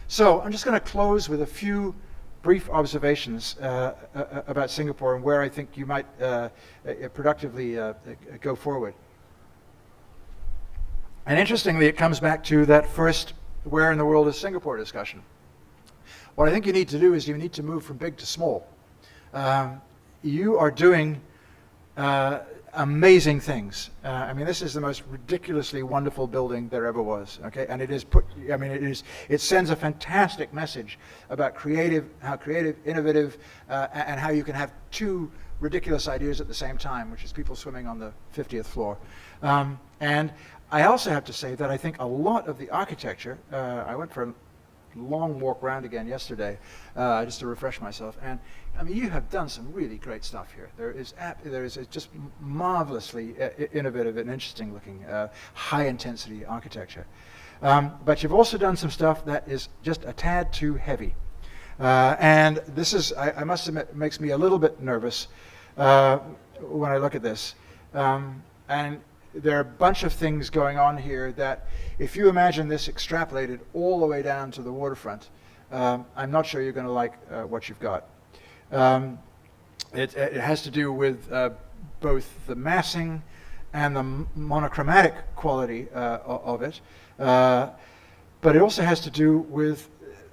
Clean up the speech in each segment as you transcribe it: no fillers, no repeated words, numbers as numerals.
So I'm just going to close with a few brief observations about Singapore and where I think you might productively go forward. And interestingly, it comes back to that first where in the world is Singapore discussion. What I think you need to do is you need to move from big to small. You are doing amazing things. I mean, this is the most ridiculously wonderful building there ever was. Okay, and it sends a fantastic message about how creative, innovative, and how you can have two ridiculous ideas at the same time, which is people swimming on the 50th floor. And I also have to say that I think a lot of the architecture. I went for a long walk around again yesterday, just to refresh myself. And I mean, you have done some really great stuff here. There is just marvelously innovative and interesting looking, high intensity architecture. But you've also done some stuff that is just a tad too heavy. And this is, I must admit, makes me a little bit nervous when I look at this. And there are a bunch of things going on here that, if you imagine this extrapolated all the way down to the waterfront, I'm not sure you're going to like what you've got. It has to do with both the massing and the monochromatic quality of it, but it also has to do with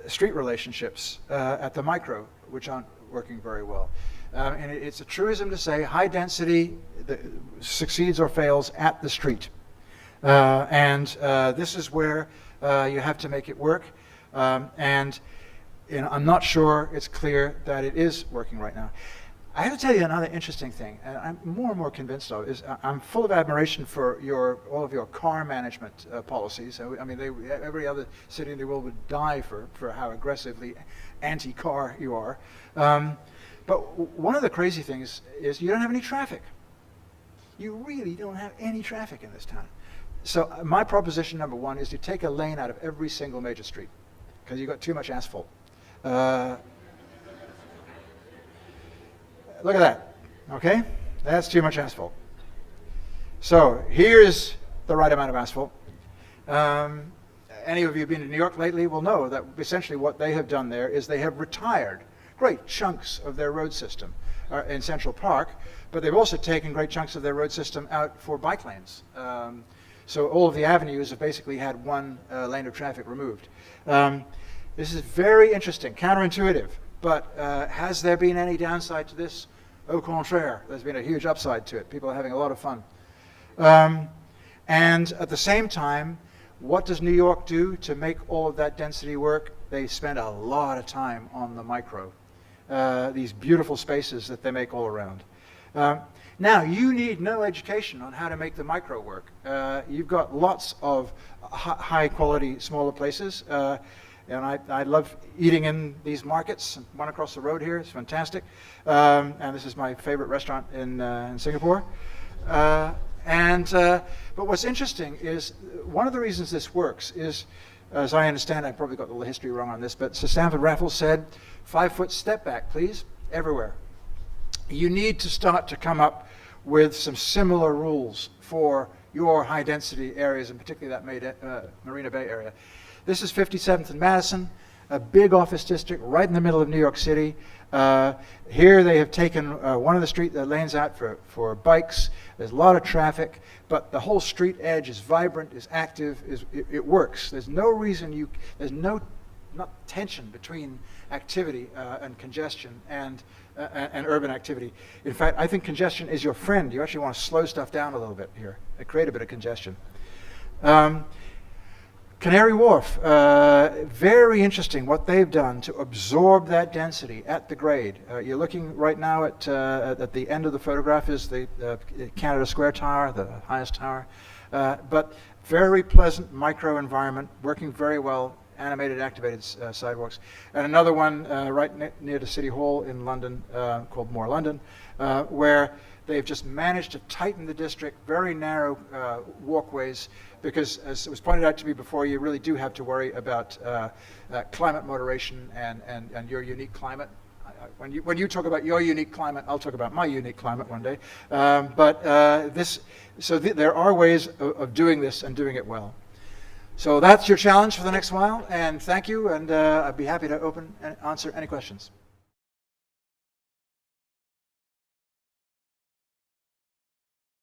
street relationships at the micro, which aren't working very well. And it's a truism to say high density succeeds or fails at the street. And this is where you have to make it work. And I'm not sure it's clear that it is working right now. I have to tell you another interesting thing, and I'm more and more convinced of, is I'm full of admiration for all of your car management policies. I mean, every other city in the world would die for how aggressively anti-car you are. But one of the crazy things is you don't have any traffic. You really don't have any traffic in this town. So my proposition number one is to take a lane out of every single major street, because you've got too much asphalt. Look at that, okay? That's too much asphalt. So here's the right amount of asphalt. Any of you who've been to New York lately will know that essentially what they have done there is they have retired great chunks of their road system in Central Park, but they've also taken great chunks of their road system out for bike lanes. So all of the avenues have basically had one lane of traffic removed. This is very interesting, counterintuitive, but has there been any downside to this? Au contraire, there's been a huge upside to it. People are having a lot of fun. And at the same time, what does New York do to make all of that density work? They spend a lot of time on the micro, these beautiful spaces that they make all around. Now, you need no education on how to make the micro work. You've got lots of high quality, smaller places. And I love eating in these markets. One across the road here is fantastic. And this is my favorite restaurant in Singapore. But what's interesting is one of the reasons this works is, as I understand, I probably got the history wrong on this, but Sir Stamford Raffles said, 5-foot step back, please, everywhere. You need to start to come up with some similar rules for your high density areas, and particularly that Marina Bay area. This is 57th and Madison, a big office district right in the middle of New York City. Here they have taken one of the street lanes out for bikes. There's a lot of traffic, but the whole street edge is vibrant, is active, it works. There's no reason there's not tension between activity and congestion and urban activity. In fact, I think congestion is your friend. You actually want to slow stuff down a little bit here and create a bit of congestion. Canary Wharf, very interesting what they've done to absorb that density at the grade. You're looking right now at the end of the photograph is the Canada Square Tower, the highest tower. But very pleasant micro environment, working very well, animated, activated sidewalks. And another one right near the City Hall in London called More London, where they've just managed to tighten the district, very narrow walkways, because as it was pointed out to me before, you really do have to worry about climate moderation and your unique climate. When you talk about your unique climate, I'll talk about my unique climate one day. There are ways of doing this and doing it well. So that's your challenge for the next while, and thank you, and I'd be happy to open and answer any questions.